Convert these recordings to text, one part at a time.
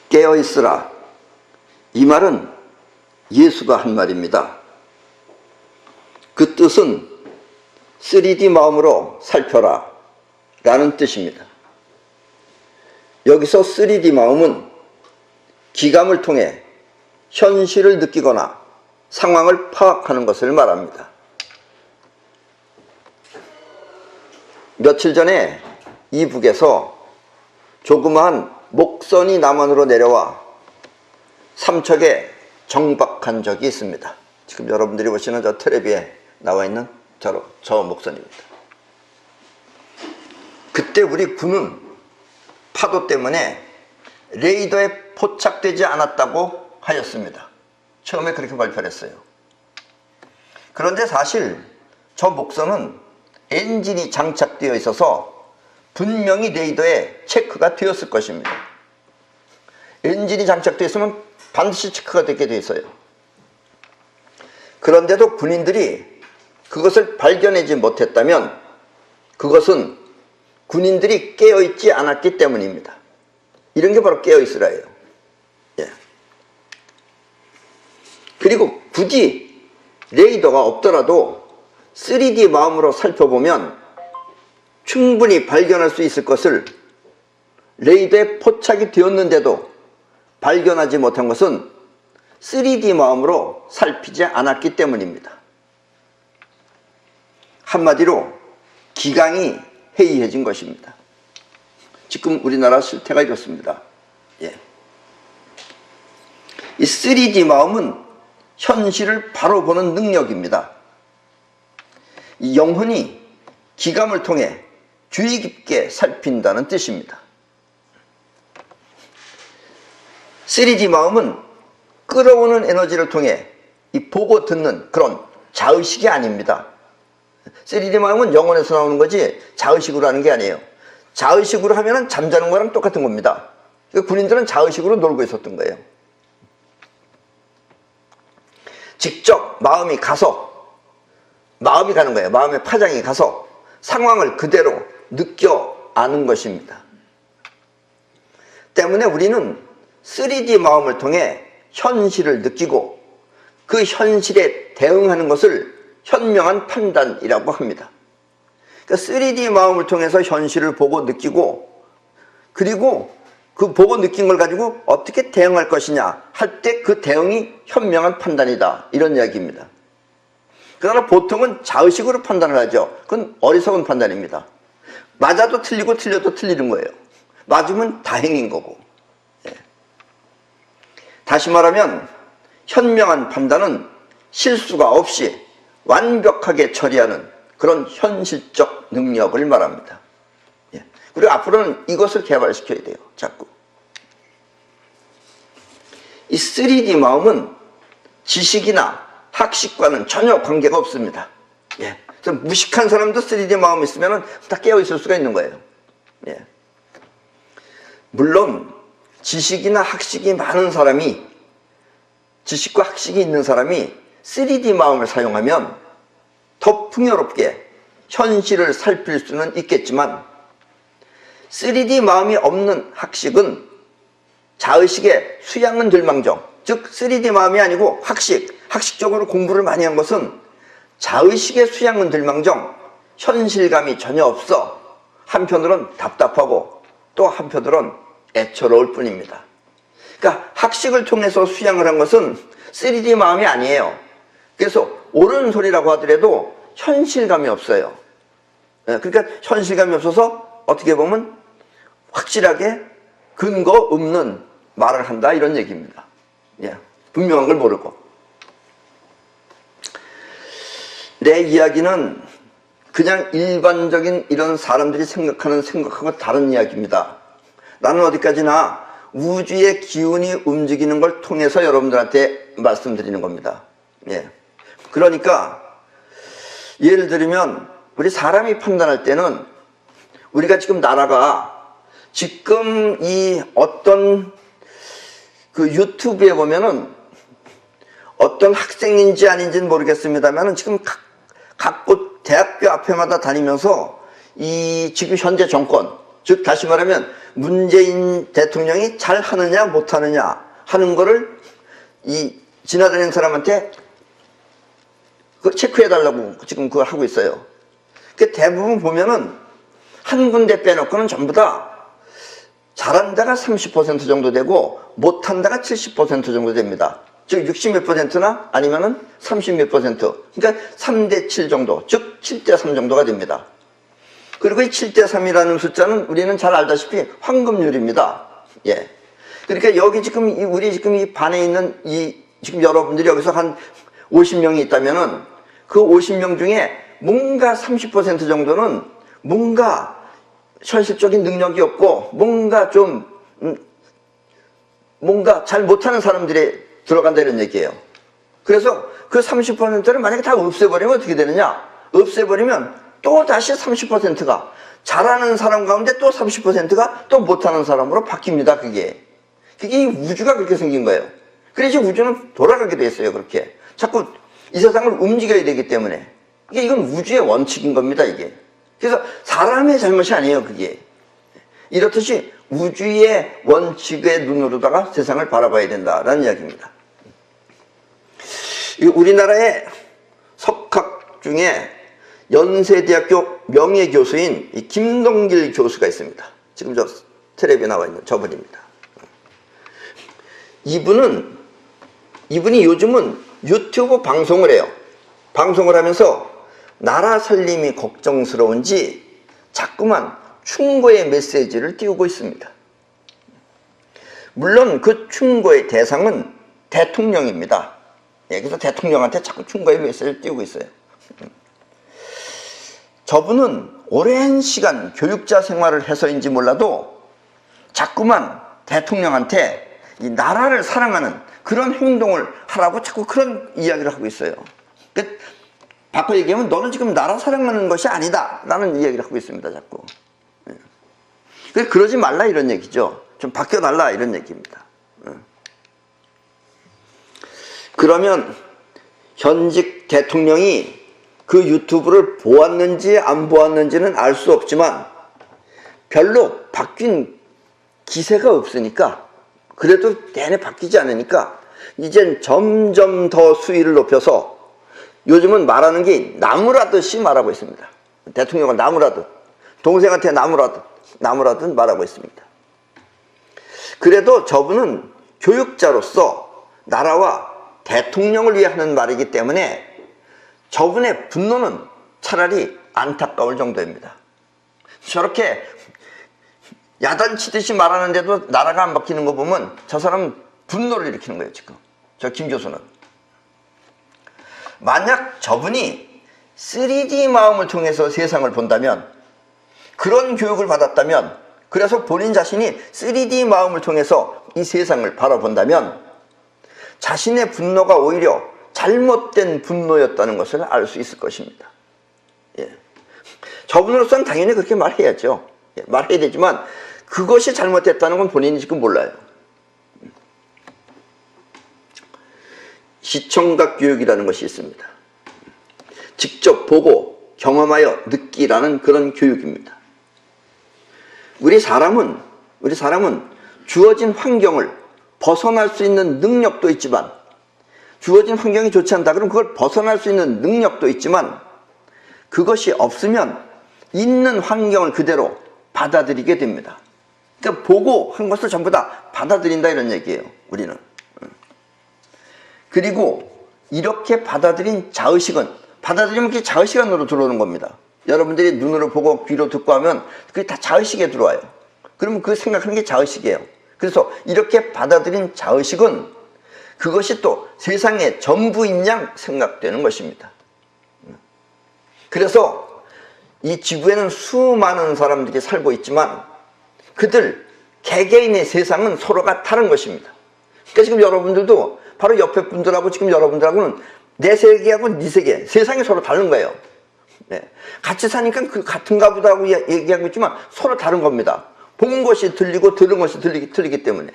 깨어있으라. 이 말은 예수가 한 말입니다. 그 뜻은 3D 마음으로 살펴라 라는 뜻입니다. 여기서 3D 마음은 기감을 통해 현실을 느끼거나 상황을 파악하는 것을 말합니다. 며칠 전에 이북에서 조그마한 목선이 남한으로 내려와 삼척에 정박한 적이 있습니다. 지금 여러분들이 보시는 저 텔레비에 나와 있는 저 목선입니다. 그때 우리 군은 파도 때문에 레이더에 포착되지 않았다고 하였습니다. 처음에 그렇게 발표를 했어요. 그런데 사실 저 목선은 엔진이 장착되어 있어서 분명히 레이더에 체크가 되었을 것입니다. 엔진이 장착되어 있으면 반드시 체크가 되게 되어 있어요. 그런데도 군인들이 그것을 발견하지 못했다면 그것은 군인들이 깨어있지 않았기 때문입니다. 이런 게 바로 깨어있으라예요. 예. 그리고 굳이 레이더가 없더라도 3D 마음으로 살펴보면 충분히 발견할 수 있을 것을 레이더에 포착이 되었는데도 발견하지 못한 것은 3D 마음으로 살피지 않았기 때문입니다. 한마디로 기강이 해이해진 것입니다. 지금 우리나라 실태가 이렇습니다. 예. 이 3D 마음은 현실을 바로 보는 능력입니다. 이 영혼이 기감을 통해 주의 깊게 살핀다는 뜻입니다. 3D 마음은 끌어오는 에너지를 통해 이 보고 듣는 그런 자의식이 아닙니다. 3D 마음은 영혼에서 나오는 거지 자의식으로 하는 게 아니에요. 자의식으로 하면 잠자는 거랑 똑같은 겁니다. 군인들은 자의식으로 놀고 있었던 거예요. 직접 마음이 가는 거예요. 마음의 파장이 가서 상황을 그대로 느껴 아는 것입니다. 때문에 우리는 3D 마음을 통해 현실을 느끼고 그 현실에 대응하는 것을 현명한 판단이라고 합니다. 그러니까 3D 마음을 통해서 현실을 보고 느끼고 그리고 그 보고 느낀 걸 가지고 어떻게 대응할 것이냐 할 때 그 대응이 현명한 판단이다 이런 이야기입니다. 그러나 보통은 자의식으로 판단을 하죠. 그건 어리석은 판단입니다. 맞아도 틀리고 틀려도 틀리는 거예요. 맞으면 다행인 거고. 예. 다시 말하면 현명한 판단은 실수가 없이 완벽하게 처리하는 그런 현실적 능력을 말합니다. 예. 그리고 앞으로는 이것을 개발시켜야 돼요. 자꾸. 이 3D 마음은 지식이나 학식과는 전혀 관계가 없습니다. 예. 무식한 사람도 3D 마음이 있으면 다 깨어있을 수가 있는 거예요. 예. 물론 지식이나 학식이 많은 사람이 지식과 학식이 있는 사람이 3D 마음을 사용하면 더 풍요롭게 현실을 살필 수는 있겠지만 3D 마음이 없는 학식은 자의식에 수양은 들망정, 즉 3D 마음이 아니고 학식적으로 공부를 많이 한 것은 자의식에 수양은 들망정 현실감이 전혀 없어 한편으론 답답하고 또 한편으론 애처로울 뿐입니다. 그러니까 학식을 통해서 수양을 한 것은 3D 마음이 아니에요. 그래서 옳은 소리라고 하더라도 현실감이 없어요. 그러니까 현실감이 없어서 어떻게 보면 확실하게 근거 없는 말을 한다 이런 얘기입니다. 예, 분명한 걸 모르고. 내 이야기는 그냥 일반적인 이런 사람들이 생각하는 생각하고 다른 이야기입니다. 나는 어디까지나 우주의 기운이 움직이는 걸 통해서 여러분들한테 말씀드리는 겁니다. 예. 그러니까 예를 들면 우리 사람이 판단할 때는 우리가 지금 나라가 지금 이 어떤 그 유튜브에 보면은 어떤 학생인지 아닌지는 모르겠습니다만 지금 각곳 대학교 앞에마다 다니면서 이 지금 현재 정권, 즉 다시 말하면 문재인 대통령이 잘 하느냐 못하느냐 하는 거를 이 지나다니는 사람한테 체크해달라고 지금 그걸 하고 있어요. 그 대부분 보면은 한 군데 빼놓고는 전부 다 잘한 데가 30% 정도 되고 못한 데가 70% 정도 됩니다. 즉 60 몇 %나 아니면은 30 몇 %. 그러니까 3대 7 정도, 즉 7대 3 정도가 됩니다. 그리고 이 7대 3이라는 숫자는 우리는 잘 알다시피 황금률입니다. 예. 그러니까 여기 지금 우리 지금 이 반에 있는 지금 여러분들이 여기서 한 50명이 있다면은 그 50명 중에 뭔가 30% 정도는 뭔가 현실적인 능력이 없고 뭔가 좀 뭔가 잘 못하는 사람들이 들어간다 이런 얘기예요. 그래서 그 30%를 만약에 다 없애버리면 어떻게 되느냐? 없애버리면 또 다시 30%가 잘하는 사람 가운데 또 30%가 또 못하는 사람으로 바뀝니다. 그게 우주가 그렇게 생긴 거예요. 그래서 우주는 돌아가게 돼 있어요. 그렇게 자꾸 이 세상을 움직여야 되기 때문에 이건 우주의 원칙인 겁니다. 이게 그래서 사람의 잘못이 아니에요. 그게 이렇듯이 우주의 원칙의 눈으로다가 세상을 바라봐야 된다라는 이야기입니다. 우리나라의 석학 중에 연세대학교 명예교수인 김동길 교수가 있습니다. 지금 저 텔레비에 나와 있는 저분입니다. 이분이 요즘은 유튜브 방송을 해요. 방송을 하면서 나라 살림이 걱정스러운지 자꾸만 충고의 메시지를 띄우고 있습니다. 물론 그 충고의 대상은 대통령입니다. 예, 그래서 대통령한테 자꾸 충고의 메시지를 띄우고 있어요. 저분은 오랜 시간 교육자 생활을 해서인지 몰라도 자꾸만 대통령한테 이 나라를 사랑하는 그런 행동을 하라고 자꾸 그런 이야기를 하고 있어요. 바꿔 얘기하면 너는 지금 나라 사랑하는 것이 아니다 라는 이야기를 하고 있습니다. 자꾸. 그러지 말라 이런 얘기죠. 좀 바뀌어달라 이런 얘기입니다. 그러면 현직 대통령이 그 유튜브를 보았는지 안 보았는지는 알 수 없지만 별로 바뀐 기세가 없으니까 그래도 내내 바뀌지 않으니까 이젠 점점 더 수위를 높여서 요즘은 말하는 게 나무라듯이 말하고 있습니다. 대통령을 나무라듯, 동생한테 나무라듯 말하고 있습니다. 그래도 저분은 교육자로서 나라와 대통령을 위해 하는 말이기 때문에 저분의 분노는 차라리 안타까울 정도입니다. 저렇게 야단치듯이 말하는데도 나라가 안 바뀌는 거 보면 저 사람은 분노를 일으키는 거예요. 지금 저 김 교수는. 만약 저분이 3D 마음을 통해서 세상을 본다면, 그런 교육을 받았다면, 그래서 본인 자신이 3D 마음을 통해서 이 세상을 바라본다면 자신의 분노가 오히려 잘못된 분노였다는 것을 알 수 있을 것입니다. 예. 저분으로서는 당연히 그렇게 말해야죠. 예, 말해야 되지만 그것이 잘못됐다는 건 본인이 지금 몰라요. 시청각 교육이라는 것이 있습니다. 직접 보고 경험하여 느끼라는 그런 교육입니다. 우리 사람은 주어진 환경을 벗어날 수 있는 능력도 있지만, 주어진 환경이 좋지 않다 그러면 그걸 벗어날 수 있는 능력도 있지만, 그것이 없으면 있는 환경을 그대로 받아들이게 됩니다. 그러니까 보고 한 것을 전부 다 받아들인다 이런 얘기예요. 우리는. 그리고 이렇게 받아들인 자의식은, 받아들이면 그게 자의식 안으로 들어오는 겁니다. 여러분들이 눈으로 보고 귀로 듣고 하면 그게 다 자의식에 들어와요. 그러면 그 생각하는 게 자의식이에요. 그래서 이렇게 받아들인 자의식은 그것이 또 세상의 전부인 양 생각되는 것입니다. 그래서 이 지구에는 수많은 사람들이 살고 있지만 그들 개개인의 세상은 서로가 다른 것입니다. 그러니까 지금 여러분들도 바로 옆에 분들하고 지금 여러분들하고는 내 세계하고 네 세계, 세상이 서로 다른 거예요. 네. 같이 사니까 그 같은가 보다 하고 얘기하고 있지만 서로 다른 겁니다. 본 것이 들리고 들은 것이 틀리기 때문에.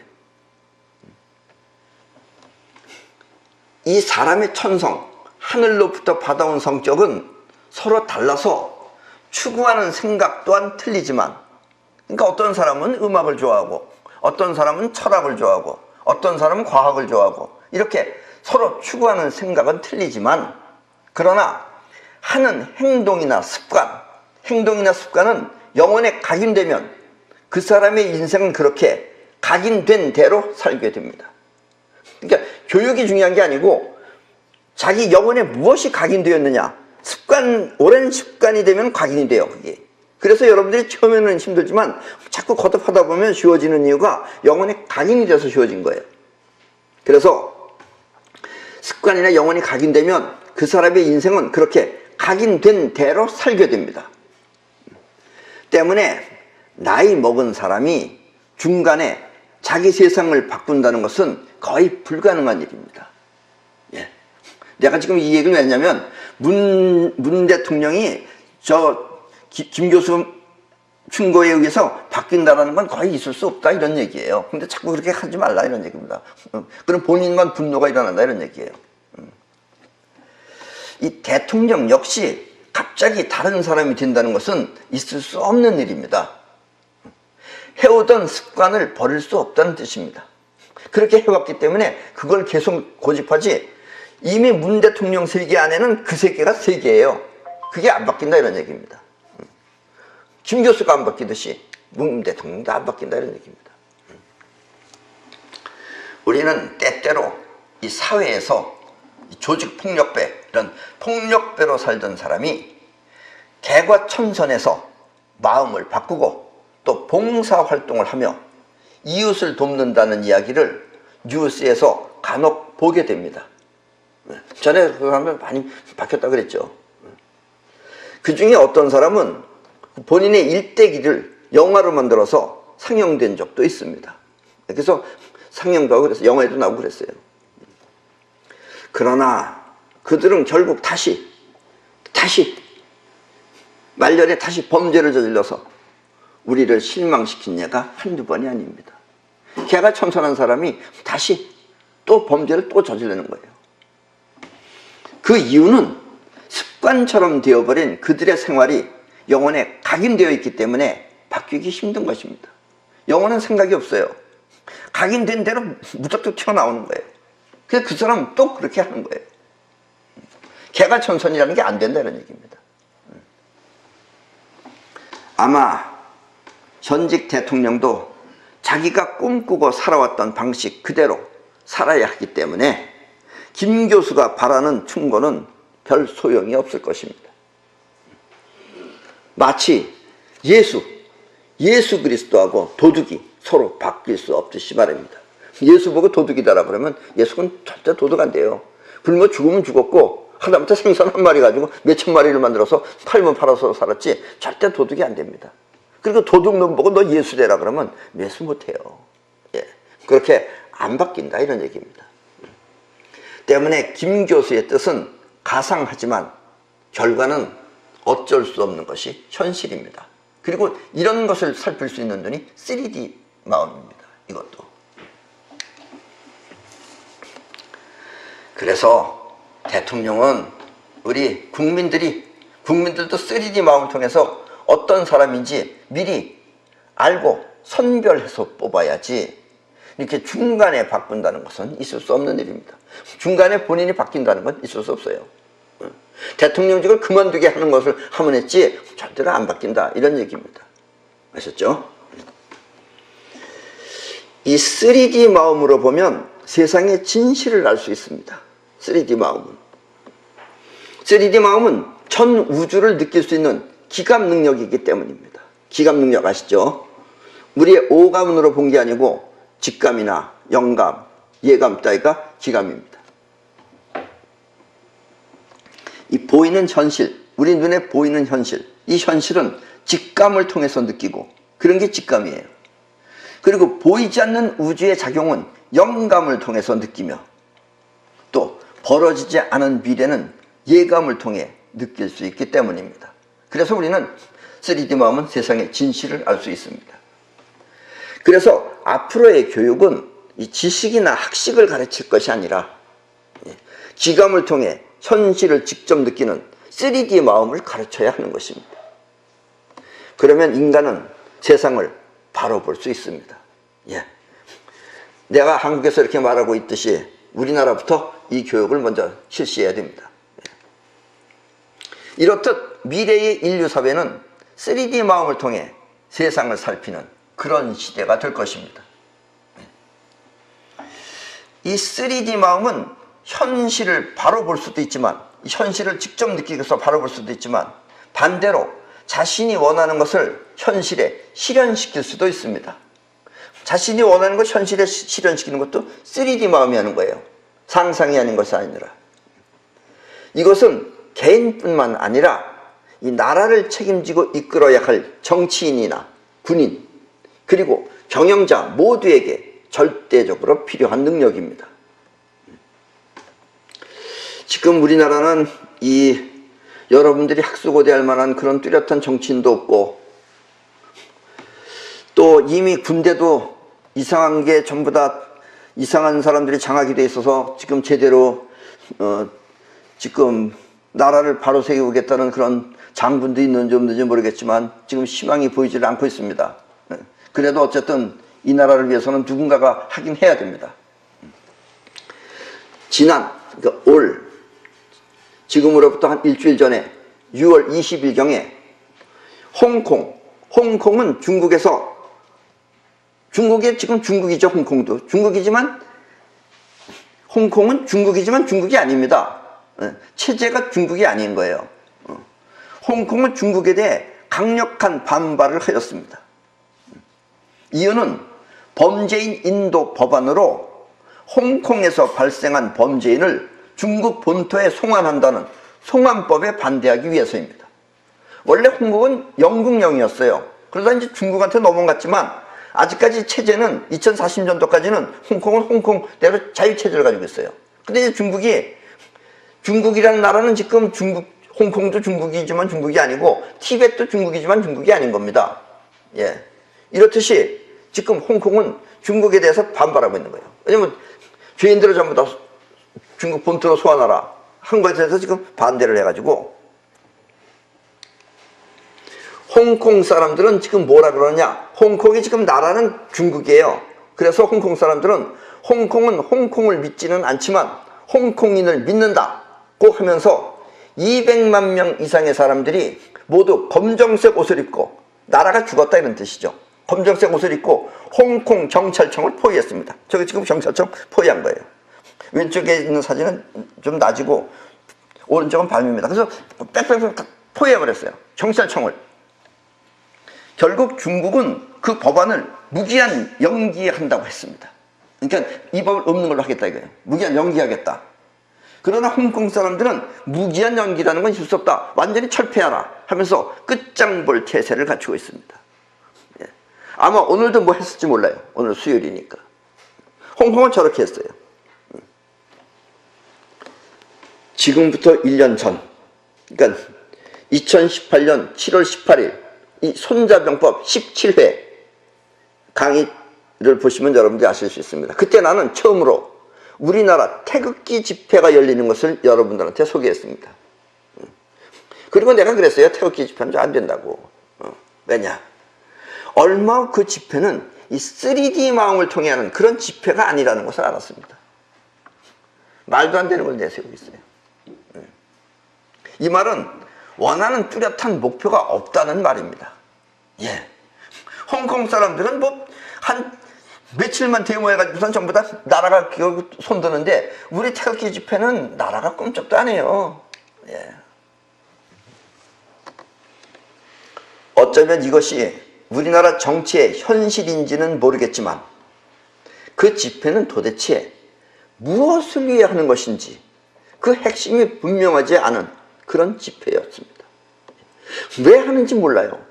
이 사람의 천성, 하늘로부터 받아온 성격은 서로 달라서 추구하는 생각 또한 틀리지만 그러니까 어떤 사람은 음악을 좋아하고, 어떤 사람은 철학을 좋아하고, 어떤 사람은 과학을 좋아하고, 이렇게 서로 추구하는 생각은 틀리지만, 그러나 하는 행동이나 습관은 영혼에 각인되면 그 사람의 인생은 그렇게 각인된 대로 살게 됩니다. 그러니까 교육이 중요한 게 아니고 자기 영혼에 무엇이 각인되었느냐, 오랜 습관이 되면 각인이 돼요, 그게. 그래서 여러분들이 처음에는 힘들지만 자꾸 거듭하다 보면 쉬워지는 이유가 영혼에 각인이 돼서 쉬워진 거예요. 그래서 습관이나 영혼이 각인되면 그 사람의 인생은 그렇게 각인된 대로 살게 됩니다. 때문에 나이 먹은 사람이 중간에 자기 세상을 바꾼다는 것은 거의 불가능한 일입니다. 예. 내가 지금 이 얘기를 왜 했냐면 문 대통령이 김 교수 충고에 의해서 바뀐다는 건 거의 있을 수 없다 이런 얘기예요. 근데 자꾸 그렇게 하지 말라 이런 얘기입니다. 그럼 본인만 분노가 일어난다 이런 얘기예요. 이 대통령 역시 갑자기 다른 사람이 된다는 것은 있을 수 없는 일입니다. 해오던 습관을 버릴 수 없다는 뜻입니다. 그렇게 해왔기 때문에 그걸 계속 고집하지, 이미 문 대통령 세계 안에는 그 세계가 세계예요. 그게 안 바뀐다 이런 얘기입니다. 김 교수가 안 바뀌듯이 문 대통령도 안 바뀐다 이런 얘기입니다. 우리는 때때로 이 사회에서 조직폭력배, 이런 폭력배로 살던 사람이 개과천선해서 마음을 바꾸고 또 봉사활동을 하며 이웃을 돕는다는 이야기를 뉴스에서 간혹 보게 됩니다. 전에 그 사람들 많이 바뀌었다 그랬죠. 그 중에 어떤 사람은 본인의 일대기를 영화로 만들어서 상영된 적도 있습니다. 그래서 상영도 하고 그래서 영화에도 나오고 그랬어요. 그러나 그들은 결국 다시 말년에 다시 범죄를 저질러서 우리를 실망시킨 예가 한두 번이 아닙니다. 개과천선한 사람이 다시 또 범죄를 또 저지르는 거예요. 그 이유는 습관처럼 되어버린 그들의 생활이 영혼에 각인되어 있기 때문에 바뀌기 힘든 것입니다. 영혼은 생각이 없어요. 각인된 대로 무작정 튀어나오는 거예요. 그래서 그 사람은 또 그렇게 하는 거예요. 개과천선이라는 게 안 된다 이런 얘기입니다. 아마 현직 대통령도 자기가 꿈꾸고 살아왔던 방식 그대로 살아야 하기 때문에 김 교수가 바라는 충고는 별 소용이 없을 것입니다. 마치 예수 그리스도하고 도둑이 서로 바뀔 수 없듯이 말입니다. 예수 보고 도둑이다라 그러면 예수는 절대 도둑 안 돼요. 굶어 죽으면 죽었고 하다못해 생선 한 마리 가지고 몇천 마리를 만들어서 팔면 팔아서 살았지 절대 도둑이 안 됩니다. 그리고 도둑 놈 보고 너 예수 되라 그러면 예수 못해요. 예. 그렇게 안 바뀐다 이런 얘기입니다. 때문에 김 교수의 뜻은 가상하지만 결과는 어쩔 수 없는 것이 현실입니다. 그리고 이런 것을 살필 수 있는 눈이 3D 마음입니다. 이것도. 그래서 대통령은 우리 국민들도 3D 마음을 통해서 어떤 사람인지 미리 알고 선별해서 뽑아야지 이렇게 중간에 바꾼다는 것은 있을 수 없는 일입니다. 중간에 본인이 바뀐다는 건 있을 수 없어요. 대통령직을 그만두게 하는 것을 하면 했지 절대로 안 바뀐다 이런 얘기입니다. 아셨죠? 이 3D 마음으로 보면 세상의 진실을 알 수 있습니다. 3D 마음은 전 우주를 느낄 수 있는 기감 능력이기 때문입니다. 기감 능력 아시죠? 우리의 오감으로 본 게 아니고 직감이나 영감, 예감 따위가 기감입니다. 이 보이는 현실, 우리 눈에 보이는 현실, 이 현실은 직감을 통해서 느끼고 그런 게 직감이에요. 그리고 보이지 않는 우주의 작용은 영감을 통해서 느끼며 또 벌어지지 않은 미래는 예감을 통해 느낄 수 있기 때문입니다. 그래서 우리는 3D 마음은 세상의 진실을 알 수 있습니다. 그래서 앞으로의 교육은 이 지식이나 학식을 가르칠 것이 아니라 기감을 통해 현실을 직접 느끼는 3D 마음을 가르쳐야 하는 것입니다. 그러면 인간은 세상을 바로 볼 수 있습니다. 예. 내가 한국에서 이렇게 말하고 있듯이 우리나라부터 이 교육을 먼저 실시해야 됩니다. 이렇듯 미래의 인류 사회는 3D 마음을 통해 세상을 살피는 그런 시대가 될 것입니다. 이 3D 마음은 현실을 바로 볼 수도 있지만, 현실을 직접 느끼기 위해서 바로 볼 수도 있지만, 반대로 자신이 원하는 것을 현실에 실현시킬 수도 있습니다. 자신이 원하는 것 현실에 실현시키는 것도 3D 마음이 하는 거예요. 상상이 아닌 것이 아니라. 이것은 개인뿐만 아니라 이 나라를 책임지고 이끌어야 할 정치인이나 군인, 그리고 경영자 모두에게 절대적으로 필요한 능력입니다. 지금 우리나라는 이 여러분들이 학수고대할 만한 그런 뚜렷한 정치인도 없고, 또 이미 군대도 이상한 게 전부 다 이상한 사람들이 장악이 돼 있어서 지금 제대로 지금 나라를 바로 세우겠다는 그런 장군도 있는지 없는지 모르겠지만 지금 희망이 보이질 않고 있습니다. 그래도 어쨌든 이 나라를 위해서는 누군가가 하긴 해야 됩니다. 그러니까 올 지금으로부터 한 일주일 전에 6월 20일경에 홍콩은 중국에서, 중국이 지금 중국이죠. 홍콩도 중국이지만, 홍콩은 중국이지만 중국이 아닙니다. 체제가 중국이 아닌 거예요. 홍콩은 중국에 대해 강력한 반발을 하였습니다. 이유는 범죄인 인도 법안으로 홍콩에서 발생한 범죄인을 중국 본토에 송환한다는 송환법에 반대하기 위해서입니다. 원래 홍콩은 영국령이었어요. 그러다 이제 중국한테 넘어갔지만 아직까지 체제는 2040년도까지는 홍콩은 홍콩대로 자유체제를 가지고 있어요. 근데 이제 중국이라는 나라는 지금 홍콩도 중국이지만 중국이 아니고 티벳도 중국이지만 중국이 아닌 겁니다. 예. 이렇듯이 지금 홍콩은 중국에 대해서 반발하고 있는 거예요. 왜냐면 죄인들을 전부 다 중국 본토로 소환하라 한 것에 대해서 지금 반대를 해가지고, 홍콩 사람들은 지금 뭐라 그러냐, 홍콩이 지금 나라는 중국이에요. 그래서 홍콩 사람들은 홍콩은 홍콩을 믿지는 않지만 홍콩인을 믿는다고 하면서 200만 명 이상의 사람들이 모두 검정색 옷을 입고, 나라가 죽었다 이런 뜻이죠. 검정색 옷을 입고 홍콩 경찰청을 포위했습니다. 저기 지금 경찰청 포위한 거예요. 왼쪽에 있는 사진은 좀 낮이고 오른쪽은 밤입니다. 그래서 빽빽빽 포위해버렸어요. 경찰청을. 결국 중국은 그 법안을 무기한 연기한다고 했습니다. 그러니까 이 법을 없는 걸로 하겠다 이거예요. 무기한 연기하겠다. 그러나 홍콩 사람들은 무기한 연기라는 건 있을 수 없다. 완전히 철폐하라 하면서 끝장볼 태세를 갖추고 있습니다. 예. 아마 오늘도 뭐 했을지 몰라요. 오늘 수요일이니까. 홍콩은 저렇게 했어요. 지금부터 1년 전, 그러니까 2018년 7월 18일 이 손자병법 17회 강의를 보시면 여러분들이 아실 수 있습니다. 그때 나는 처음으로 우리나라 태극기 집회가 열리는 것을 여러분들한테 소개했습니다. 그리고 내가 그랬어요. 태극기 집회는 안 된다고. 왜냐? 얼마 그 집회는 이 3D 마음을 통해 하는 그런 집회가 아니라는 것을 알았습니다. 말도 안 되는 걸 내세우고 있어요. 이 말은 원하는 뚜렷한 목표가 없다는 말입니다. 예. 홍콩 사람들은 뭐 한 며칠만 데모해가지고선 전부 다 나라가 손드는데 우리 태극기 집회는 나라가 꿈쩍도 안 해요. 예. 어쩌면 이것이 우리나라 정치의 현실인지는 모르겠지만 그 집회는 도대체 무엇을 위해 하는 것인지 그 핵심이 분명하지 않은 그런 집회였습니다. 왜 하는지 몰라요.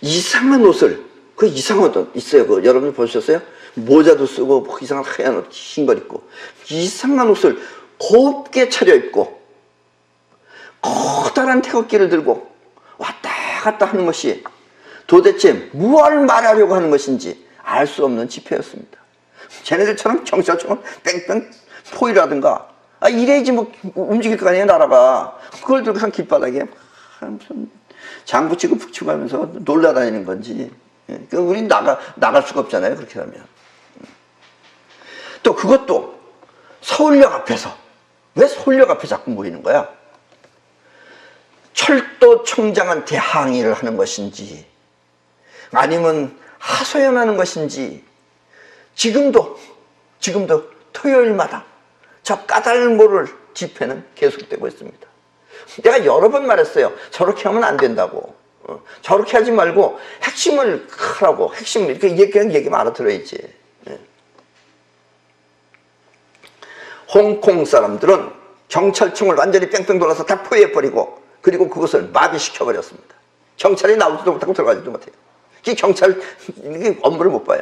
이상한 옷을, 그 이상한 옷 있어요. 그 여러분 보셨어요? 모자도 쓰고 뭐 이상한 하얀 옷, 흰 걸 입고 이상한 옷을 곱게 차려입고 커다란 태극기를 들고 왔다 갔다 하는 것이 도대체 무엇을 말하려고 하는 것인지 알 수 없는 집회였습니다. 쟤네들처럼 경찰청을 뺑뺑 포위라든가 이래야지 뭐 움직일 거 아니에요 나라가. 그걸 들고선 길바닥에 무슨 장구 치고 푹 치고 하면서 놀라다니는 건지. 예. 우린 나갈 수가 없잖아요. 그렇게 하면. 또 그것도 서울역 앞에서. 왜 서울역 앞에 자꾸 모이는 거야? 철도청장한테 항의를 하는 것인지 아니면 하소연하는 것인지 지금도 토요일마다 저 까닭모를 집회는 계속되고 있습니다. 내가 여러 번 말했어요. 저렇게 하면 안 된다고. 저렇게 하지 말고 핵심을 하라고. 핵심을 이렇게 얘기만 알아들어야지. 홍콩 사람들은 경찰청을 완전히 뺑뺑 돌아서 다 포위해버리고 그리고 그것을 마비시켜버렸습니다. 경찰이 나오지도 못하고 들어가지도 못해요. 이 경찰 업무를 못 봐요.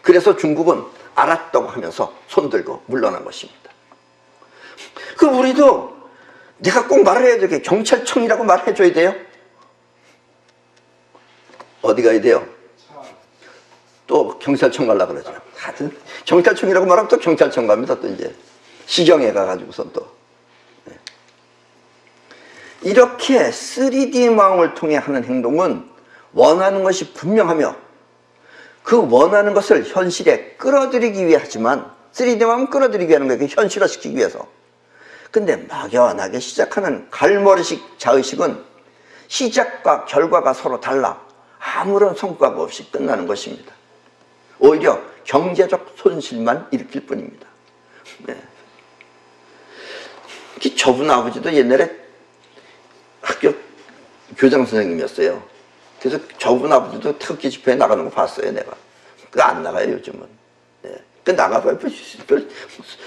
그래서 중국은 알았다고 하면서 손들고 물러난 것입니다. 그 우리도 내가 꼭 말을 해야 되게 경찰청이라고 말해줘야 돼요. 어디 가야 돼요? 또 경찰청 가려고 그러죠. 하여튼 경찰청이라고 말하면 또 경찰청 갑니다. 또 이제 시경에 가가지고선 또 이렇게 3D 마음을 통해 하는 행동은 원하는 것이 분명하며 그 원하는 것을 현실에 끌어들이기 위해 하지만 3D 마음은 끌어들이기 위한 거예요. 현실화시키기 위해서. 근데 막연하게 시작하는 갈머리식 자의식은 시작과 결과가 서로 달라 아무런 성과가 없이 끝나는 것입니다. 오히려 경제적 손실만 일으킬 뿐입니다. 네. 저분 아버지도 옛날에 학교 교장 선생님이었어요. 그래서 저분 아버지도 태극기 집회에 나가는 거 봤어요, 내가. 그거 안 나가요, 요즘은. 네. 그 나가봐야 별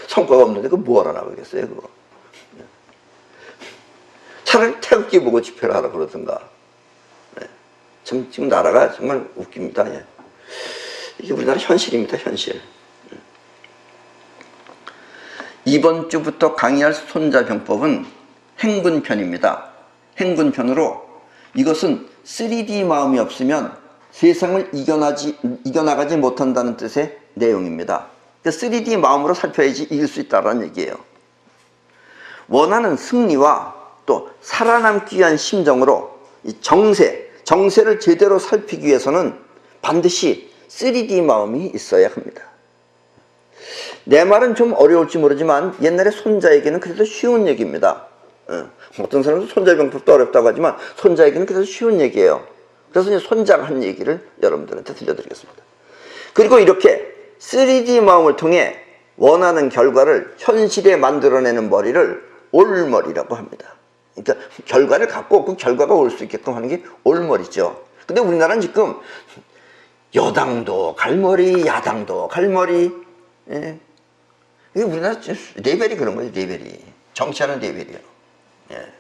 성과가 없는데 그거 뭐하러 나가겠어요, 그거. 네. 차라리 태극기 보고 집회를 하라 그러든가. 네. 지금 나라가 정말 웃깁니다. 예. 이게 우리나라 현실입니다, 현실. 이번 주부터 강의할 손자병법은 행군편입니다. 행군편으로 이것은 3D 마음이 없으면 세상을 이겨나가지 못한다는 뜻의 내용입니다. 3D 마음으로 살펴야지 이길 수 있다는 얘기예요. 원하는 승리와 또 살아남기 위한 심정으로 이 정세를 제대로 살피기 위해서는 반드시 3D 마음이 있어야 합니다. 내 말은 좀 어려울지 모르지만 옛날에 손자에게는 그래도 쉬운 얘기입니다. 어떤 사람은 손자병법도 어렵다고 하지만 손자에게는 그래도 쉬운 얘기예요. 그래서 이제 손자가 한 얘기를 여러분들한테 들려드리겠습니다. 그리고 이렇게 3D 마음을 통해 원하는 결과를 현실에 만들어내는 머리를 올머리라고 합니다. 그러니까 결과를 갖고 그 결과가 올 수 있게끔 하는 게 올머리죠. 근데 우리나라는 지금 여당도 갈머리, 야당도 갈머리. 예. 이게 우리나라 레벨이 그런 거죠, 레벨이. 정치하는 레벨이요. 예.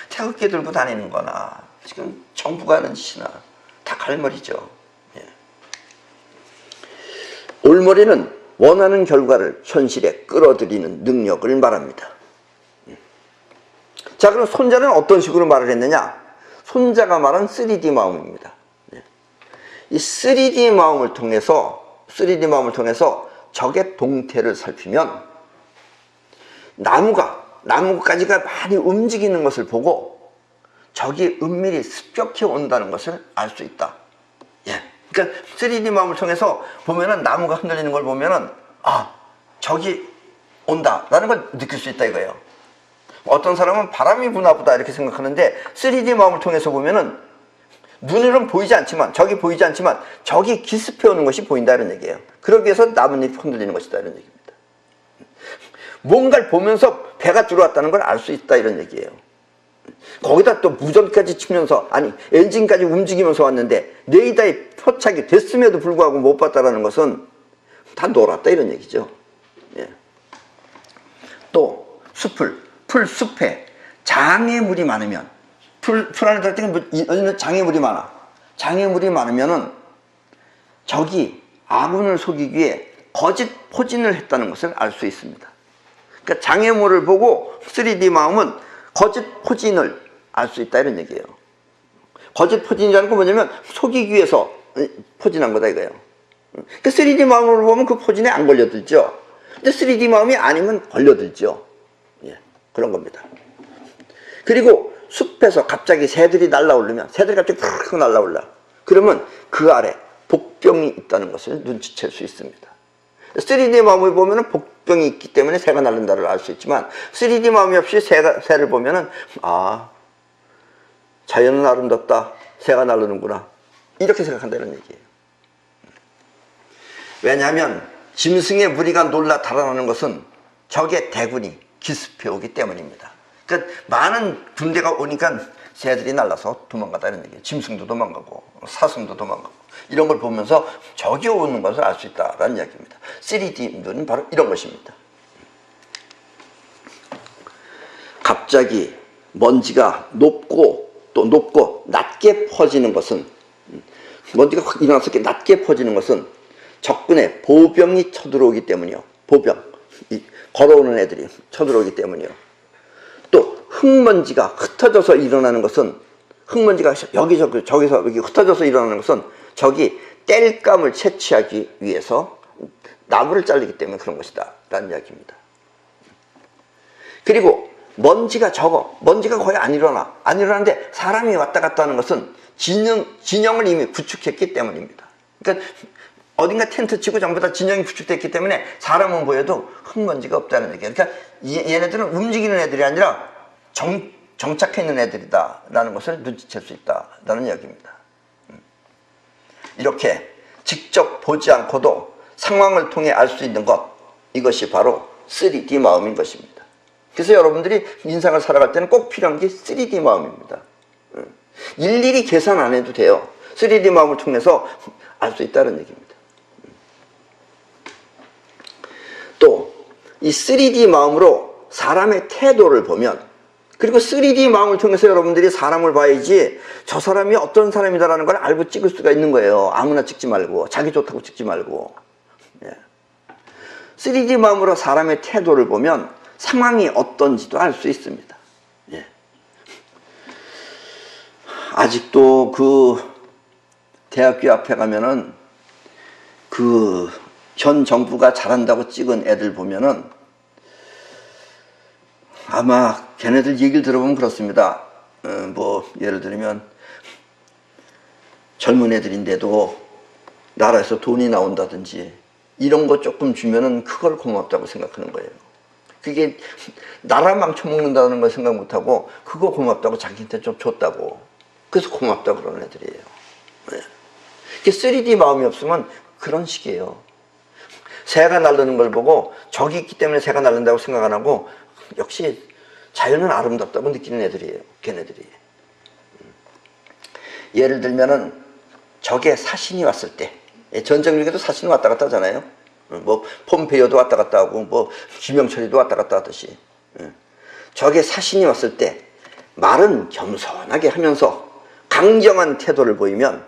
태극기 들고 다니는 거나, 지금 정부가 하는 짓이나, 다 갈머리죠. 예. 올머리는 원하는 결과를 현실에 끌어들이는 능력을 말합니다. 자, 그럼 손자는 어떤 식으로 말을 했느냐? 손자가 말한 3D 마음입니다. 예. 이 3D 마음을 통해서 적의 동태를 살피면 나무가지가 많이 움직이는 것을 보고 적이 은밀히 습격해 온다는 것을 알 수 있다. 예. 그러니까 3D 마음을 통해서 보면은 나무가 흔들리는 걸 보면은 적이 온다라는 걸 느낄 수 있다 이거예요. 어떤 사람은 바람이 부나 보다 이렇게 생각하는데 3D 마음을 통해서 보면은 눈으로는 보이지 않지만 적이 기습해 오는 것이 보인다 이런 얘기예요. 그러기 위해서 나뭇잎이 흔들리는 것이다 이런 얘기입니다. 뭔가를 보면서 배가 들어왔다는 걸 알 수 있다 이런 얘기예요. 거기다 또 무전까지 치면서 엔진까지 움직이면서 왔는데 레이더에 포착이 됐음에도 불구하고 못 봤다라는 것은 다 놀았다 이런 얘기죠. 예. 또 풀숲에 장애물이 많으면 풀 안에 들어갈 장애물이 많아. 장애물이 많으면은 적이 아군을 속이기 위해 거짓 포진을 했다는 것을 알 수 있습니다. 그러니까 장애물을 보고 3D 마음은 거짓 포진을 알 수 있다 이런 얘기예요. 거짓 포진이라는 건 뭐냐면 속이기 위해서 포진한 거다 이거예요. 그러니까 3D 마음으로 보면 그 포진에 안 걸려들죠. 근데 3D 마음이 아니면 걸려들죠. 예, 그런 겁니다. 그리고 숲에서 갑자기 새들이 날아오르면, 새들이 갑자기 팍 날아올라. 그러면 그 아래 복병이 있다는 것을 눈치챌 수 있습니다. 3D 마음을 보면은 복병이 있기 때문에 새가 날른다를 알 수 있지만, 3D 마음이 없이 새를 보면은, 아, 자연은 아름답다, 새가 날르는구나, 이렇게 생각한다는 얘기예요. 왜냐하면 짐승의 무리가 놀라 달아나는 것은 적의 대군이 기습해 오기 때문입니다. 그러니까 많은 군대가 오니까 새들이 날라서 도망가다는 얘기예요. 짐승도 도망가고 사슴도 도망가고 이런 걸 보면서 적이 오는 것을 알 수 있다는 이야기입니다. 3D는 바로 이런 것입니다. 갑자기 먼지가 높고 또 높고 낮게 퍼지는 것은, 먼지가 확 일어나서 이렇게 낮게 퍼지는 것은 적군의 보병이 쳐들어오기 때문이요. 보병, 걸어오는 애들이 쳐들어오기 때문이요. 또 흙먼지가 흩어져서 일어나는 것은, 흙먼지가 저기서 여기 흩어져서 일어나는 것은 적이 땔감을 채취하기 위해서 나무를 자르기 때문에 그런 것이다 라는 이야기입니다. 그리고 먼지가 적어. 먼지가 거의 안 일어나는데 사람이 왔다 갔다 하는 것은 진영을 이미 구축했기 때문입니다. 그러니까 어딘가 텐트 치고 전부 다 진영이 구축됐기 때문에 사람은 보여도 흙먼지가 없다는 얘기예요. 그러니까 얘네들은 움직이는 애들이 아니라 정착해 있는 애들이다 라는 것을 눈치챌 수 있다라는 이야기입니다. 이렇게 직접 보지 않고도 상황을 통해 알 수 있는 것, 이것이 바로 3D 마음인 것입니다. 그래서 여러분들이 인생을 살아갈 때는 꼭 필요한 게 3D 마음입니다. 일일이 계산 안 해도 돼요. 3D 마음을 통해서 알 수 있다는 얘기입니다. 또 이 3D 마음으로 사람의 태도를 보면, 그리고 3D 마음을 통해서 여러분들이 사람을 봐야지 저 사람이 어떤 사람이다라는 걸 알고 찍을 수가 있는 거예요. 아무나 찍지 말고, 자기 좋다고 찍지 말고. 3D 마음으로 사람의 태도를 보면 상황이 어떤지도 알 수 있습니다. 아직도 그 대학교 앞에 가면은 그 전 정부가 잘한다고 찍은 애들 보면은 아마 걔네들 얘기를 들어보면 그렇습니다. 뭐 예를 들면 젊은 애들인데도 나라에서 돈이 나온다든지 이런 거 조금 주면은 그걸 고맙다고 생각하는 거예요. 그게 나라 망쳐먹는다는 걸 생각 못하고 그거 고맙다고 자기한테 좀 줬다고, 그래서 고맙다고 그러는 애들이에요. 3D 마음이 없으면 그런 식이에요. 새가 날르는 걸 보고 적이 있기 때문에 새가 날른다고 생각 안 하고 역시 자연은 아름답다고 느끼는 애들이에요. 걔네들이. 예를 들면은 적의 사신이 왔을 때, 전쟁 중에도 사신이 왔다 갔다 하잖아요. 뭐 폼페이오도 왔다 갔다 하고 뭐 김영철이도 왔다 갔다 하듯이, 적의 사신이 왔을 때 말은 겸손하게 하면서 강경한 태도를 보이면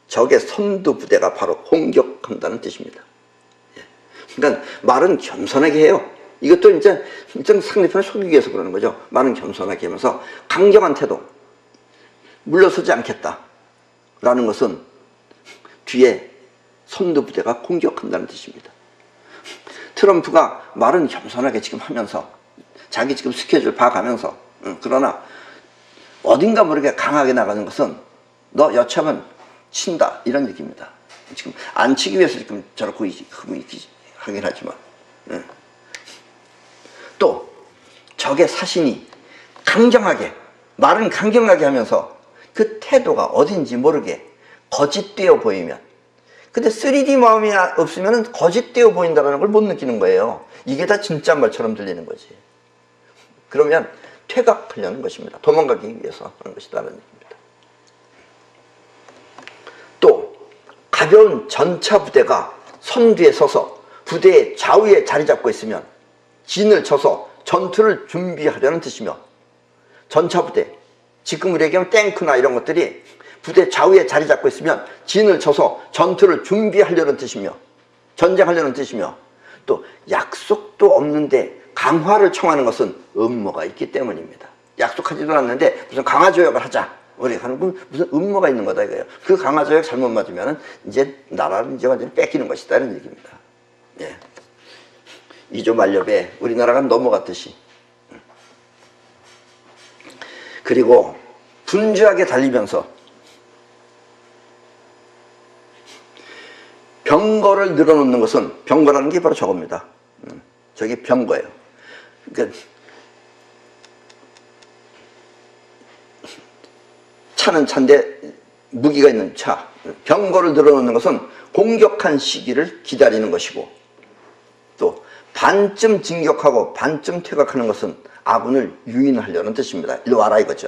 적의 선두 부대가 바로 공격한다는 뜻입니다. 그러니까 말은 겸손하게 해요. 이것도 이제 상대편을 속이기 위해서 그러는 거죠. 말은 겸손하게 하면서 강경한 태도, 물러서지 않겠다 라는 것은 뒤에 선두 부대가 공격한다는 뜻입니다. 트럼프가 말은 겸손하게 지금 하면서 자기 지금 스케줄 봐가면서, 그러나 어딘가 모르게 강하게 나가는 것은 너 여차하면 친다 이런 얘기입니다. 지금 안 치기 위해서 지금 저렇게 하긴 하지만, 또 적의 사신이 강경하게, 말은 강경하게 하면서 그 태도가 어딘지 모르게 거짓되어 보이면, 근데 3D 마음이 없으면 거짓되어 보인다는 걸 못 느끼는 거예요. 이게 다 진짜 말처럼 들리는 거지. 그러면 퇴각하려는 것입니다. 도망가기 위해서 하는 것이라는 얘기입니다. 또 가벼운 전차 부대가 선두에 서서 부대의 좌우에 자리 잡고 있으면 진을 쳐서 전투를 준비하려는 뜻이며, 전차 부대, 지금 우리 얘기하면 탱크나 이런 것들이 부대 좌우에 자리 잡고 있으면 진을 쳐서 전투를 준비하려는 뜻이며, 전쟁하려는 뜻이며, 또 약속도 없는데 강화를 청하는 것은 음모가 있기 때문입니다. 약속하지도 않는데 무슨 강화 조약을 하자, 우리가 하는 건 무슨 음모가 있는 거다 이거예요. 그 강화 조약 잘못 맞으면 이제 나라를 이제 완전히 뺏기는 것이다 이런 얘기입니다. 2조 만렵에 우리나라가 넘어갔듯이. 그리고 분주하게 달리면서 병거를 늘어놓는 것은, 병거라는 게 바로 저겁니다. 저게 병거예요. 그러니까 차는 차인데 무기가 있는 차. 병거를 늘어놓는 것은 공격한 시기를 기다리는 것이고, 또 반쯤 진격하고 반쯤 퇴각하는 것은 아군을 유인하려는 뜻입니다. 일로 와라 이거죠.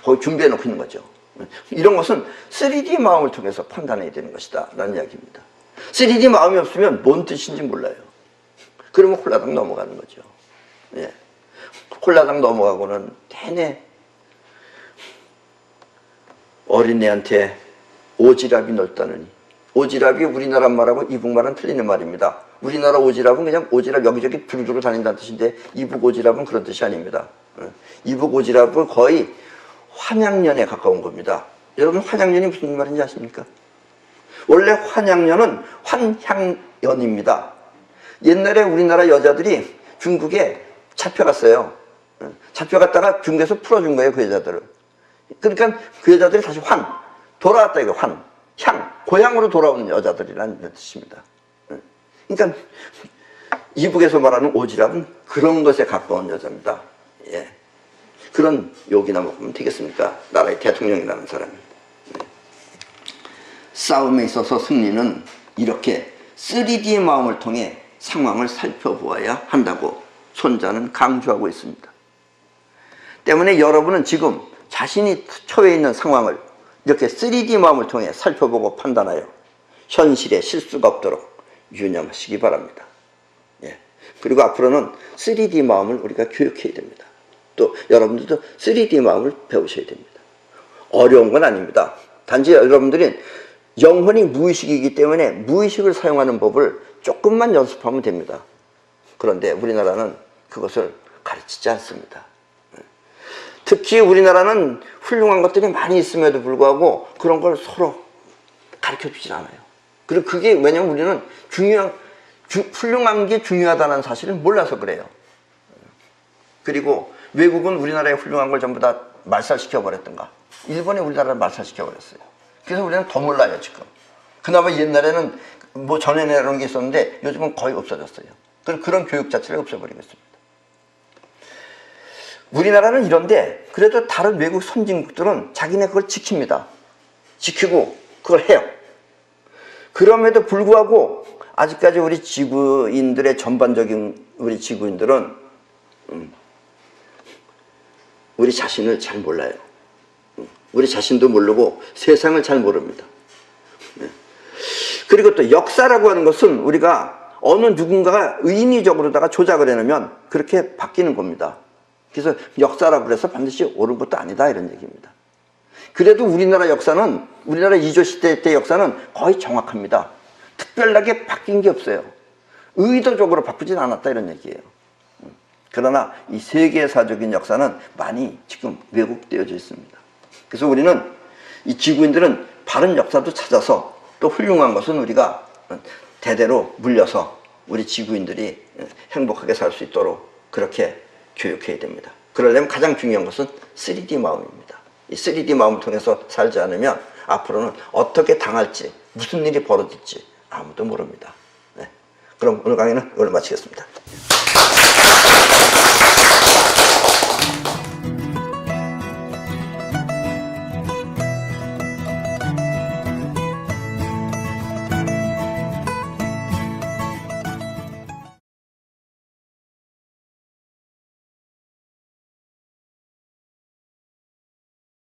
거기 준비해 놓고 있는 거죠. 이런 것은 3D 마음을 통해서 판단해야 되는 것이다 라는 이야기입니다. 3D 마음이 없으면 뭔 뜻인지 몰라요. 그러면 홀라당 넘어가는 거죠. 예. 홀라당 넘어가고는 내내 어린애한테 오지랖이 넓다느니, 오지랖이 우리나라 말하고 이북 말은 틀리는 말입니다. 우리나라 오지랖은 그냥 오지랖 여기저기 두루두루 다닌다는 뜻인데, 이북 오지랖은 그런 뜻이 아닙니다. 이북 오지랖은 거의 환양년에 가까운 겁니다. 여러분, 환양년이 무슨 말인지 아십니까? 원래 환양년은 환향연입니다. 옛날에 우리나라 여자들이 중국에 잡혀갔어요. 잡혀갔다가 중국에서 풀어준 거예요, 그 여자들을. 그러니까 그 여자들이 다시 돌아왔다 이거, 향, 고향으로 돌아오는 여자들이라는 뜻입니다. 그러니까 이북에서 말하는 오지랖은 그런 것에 가까운 여자입니다. 예. 그런 욕이나 먹으면 되겠습니까? 나라의 대통령이라는 사람이. 싸움에 있어서 승리는 이렇게 3D의 마음을 통해 상황을 살펴보아야 한다고 손자는 강조하고 있습니다. 때문에 여러분은 지금 자신이 처해 있는 상황을 이렇게 3D 마음을 통해 살펴보고 판단하여 현실에 실수가 없도록 유념하시기 바랍니다. 예. 그리고 앞으로는 3D 마음을 우리가 교육해야 됩니다. 또 여러분들도 3D 마음을 배우셔야 됩니다. 어려운 건 아닙니다. 단지 여러분들이 영혼이 무의식이기 때문에 무의식을 사용하는 법을 조금만 연습하면 됩니다. 그런데 우리나라는 그것을 가르치지 않습니다. 특히 우리나라는 훌륭한 것들이 많이 있음에도 불구하고 그런 걸 서로 가르쳐주질 않아요. 그리고 그게 왜냐면 우리는 훌륭한 게 중요하다는 사실을 몰라서 그래요. 그리고 외국은 우리나라의 훌륭한 걸 전부 다 말살시켜버렸던가, 일본이 우리나라를 말살시켜버렸어요. 그래서 우리는 더 몰라요 지금. 그나마 옛날에는 뭐 전해내라는 게 있었는데 요즘은 거의 없어졌어요. 그런 교육 자체를 없애버리고 있습니다. 우리나라는 이런데 그래도 다른 외국 선진국들은 자기네 그걸 지킵니다. 지키고 그걸 해요. 그럼에도 불구하고 아직까지 우리 지구인들의 전반적인 우리 지구인들은 우리 자신을 잘 몰라요. 우리 자신도 모르고 세상을 잘 모릅니다. 그리고 또 역사라고 하는 것은 우리가 어느 누군가가 인위적으로다가 조작을 해놓으면 그렇게 바뀌는 겁니다. 그래서 역사라고 해서 반드시 옳은 것도 아니다 이런 얘기입니다. 그래도 우리나라 역사는, 우리나라 이조시대 때 역사는 거의 정확합니다. 특별하게 바뀐 게 없어요. 의도적으로 바꾸진 않았다 이런 얘기예요. 그러나 이 세계사적인 역사는 많이 지금 왜곡되어져 있습니다. 그래서 우리는, 이 지구인들은 바른 역사도 찾아서 또 훌륭한 것은 우리가 대대로 물려서 우리 지구인들이 행복하게 살 수 있도록 그렇게 교육해야 됩니다. 그러려면 가장 중요한 것은 3D 마음입니다. 이 3D 마음을 통해서 살지 않으면 앞으로는 어떻게 당할지, 무슨 일이 벌어질지 아무도 모릅니다. 네. 그럼 오늘 강의는 이걸로 마치겠습니다.